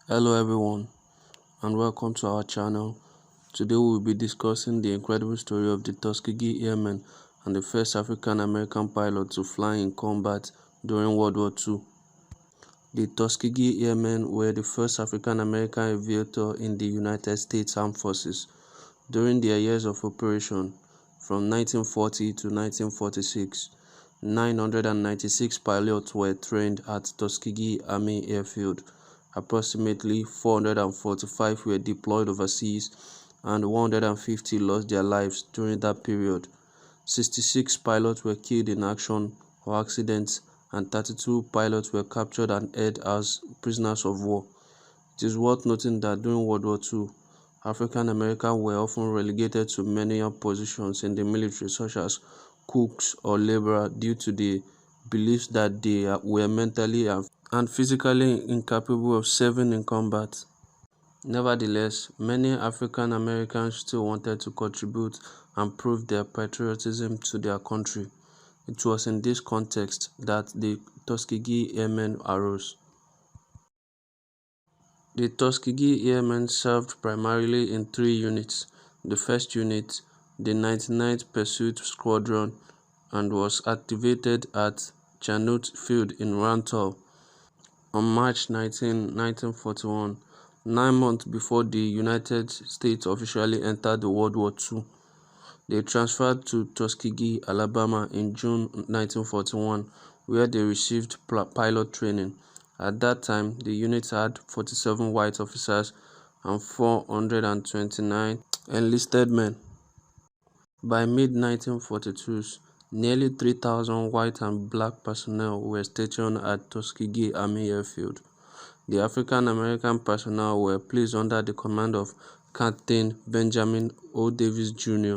Hello everyone and welcome to our channel. Today we will be discussing the incredible story of the Tuskegee Airmen and the first African American pilot to fly in combat during World War II. The Tuskegee Airmen were the first African American aviator in the United States Armed Forces. During their years of operation, from 1940 to 1946, 996 pilots were trained at Tuskegee Army Airfield. Approximately 445 were deployed overseas, and 150 lost their lives during that period. 66 pilots were killed in action or accidents, and 32 pilots were captured and held as prisoners of war. It is worth noting that during World War II, African Americans were often relegated to menial positions in the military, such as cooks or laborers, due to the belief that they were mentally and physically incapable of serving in combat. Nevertheless, many African Americans still wanted to contribute and prove their patriotism to their country. It was in this context that the Tuskegee Airmen arose. The Tuskegee Airmen served primarily in three units. The first unit, the 99th Pursuit Squadron, and was activated at Chanute Field in Rantoul on March 19, 1941, 9 months before the United States officially entered the World War II. They transferred to Tuskegee, Alabama in June 1941, where they received pilot training. At that time, the unit had 47 white officers and 429 enlisted men. By mid-1942s, nearly 3,000 white and black personnel were stationed at Tuskegee Army Airfield. The African American personnel were placed under the command of Captain Benjamin O. Davis, Jr.,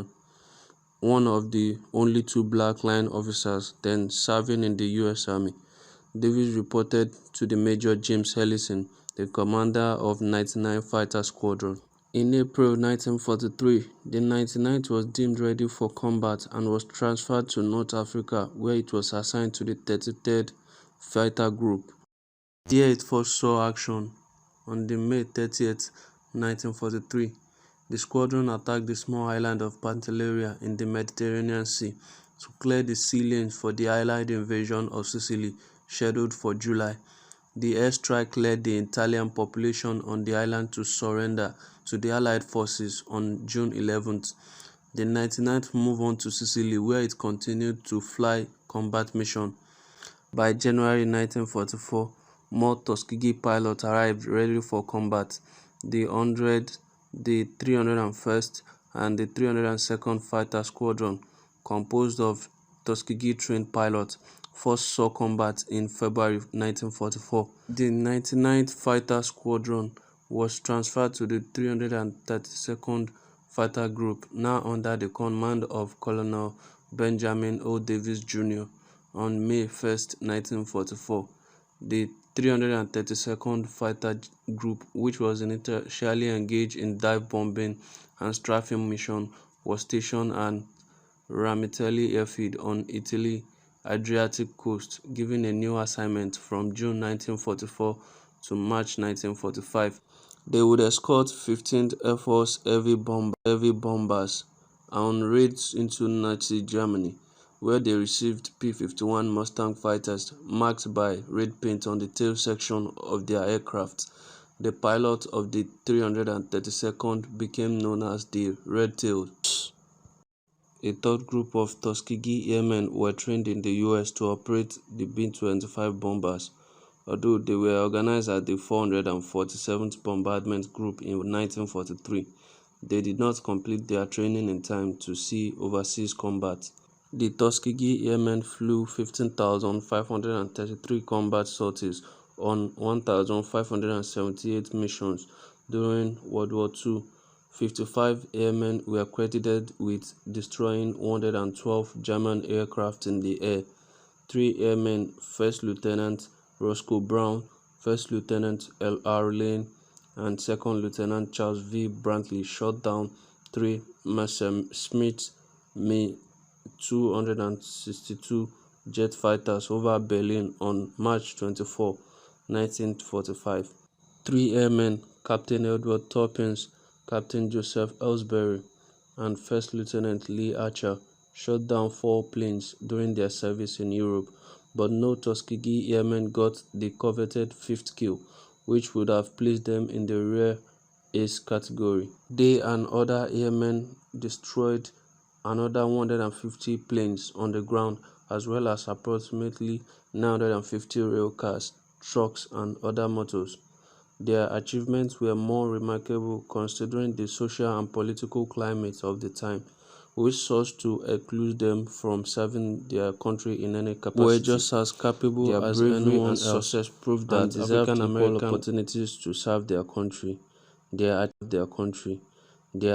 one of the only two black line officers then serving in the U.S. Army. Davis reported to the Major James Ellison, the commander of 99 Fighter Squadron. In April 1943, the 99th was deemed ready for combat and was transferred to North Africa, where it was assigned to the 33rd Fighter Group. There it first saw action. On May 30th, 1943, the squadron attacked the small island of Pantelleria in the Mediterranean Sea to clear the sea lanes for the Allied invasion of Sicily, scheduled for July. The airstrike led the Italian population on the island to surrender to the Allied forces on June 11th. The 99th moved on to Sicily, where it continued to fly combat mission. By January 1944, more Tuskegee pilots arrived ready for combat. The 100th, the 301st, and the 302nd Fighter Squadron, composed of Tuskegee-trained pilots, first saw combat in February 1944. The 99th Fighter Squadron was transferred to the 332nd Fighter Group, now under the command of Colonel Benjamin O. Davis, Jr. On May 1, 1944, the 332nd Fighter Group, which was initially engaged in dive bombing and strafing mission, was stationed at Ramitelli Airfield on Italy's Adriatic coast, given a new assignment from June 1944 to March 1945. They would escort 15th Air Force heavy bombers on raids into Nazi Germany, where they received P-51 Mustang fighters marked by red paint on the tail section of their aircraft. The pilot of the 332nd became known as the Red-Tailed. A third group of Tuskegee Airmen were trained in the U.S. to operate the B-25 bombers, although they were organized as the 447th Bombardment Group in 1943. They did not complete their training in time to see overseas combat. The Tuskegee Airmen flew 15,533 combat sorties on 1,578 missions during World War II. 55 airmen were credited with destroying 112 German aircraft in the air. 3 airmen, First Lieutenant Roscoe Brown, First Lieutenant L.R. Lane, and Second Lieutenant Charles V. Brantley, shot down 3 Messerschmitt Me-262 jet fighters over Berlin on March 24, 1945. Three airmen, Captain Edward Toppins, Captain Joseph Ellsbury, and First Lieutenant Lee Archer, shot down 4 planes during their service in Europe, but no Tuskegee airmen got the coveted fifth kill, which would have placed them in the rare ace category. They and other airmen destroyed another 150 planes on the ground, as well as approximately 950 rail cars, trucks, and other motors. Their achievements were more remarkable considering the social and political climate of the time, which sought to exclude them from serving their country in any capacity. Were just as capable their as bravery anyone and else, success proved that African American opportunities to serve their country. Their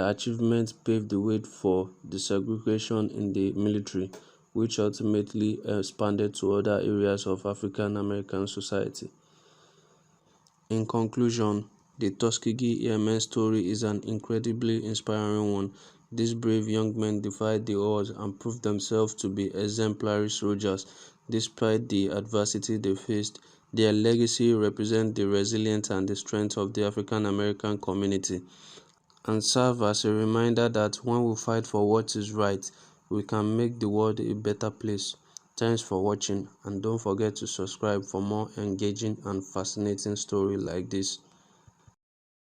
achievements paved the way for desegregation in the military, which ultimately expanded to other areas of African American society. In conclusion, the Tuskegee Airmen story is an incredibly inspiring one. These brave young men defied the odds and proved themselves to be exemplary soldiers despite the adversity they faced. Their legacy represents the resilience and the strength of the African American community, and serve as a reminder that when we fight for what is right, we can make the world a better place. Thanks for watching, and don't forget to subscribe for more engaging and fascinating stories like this.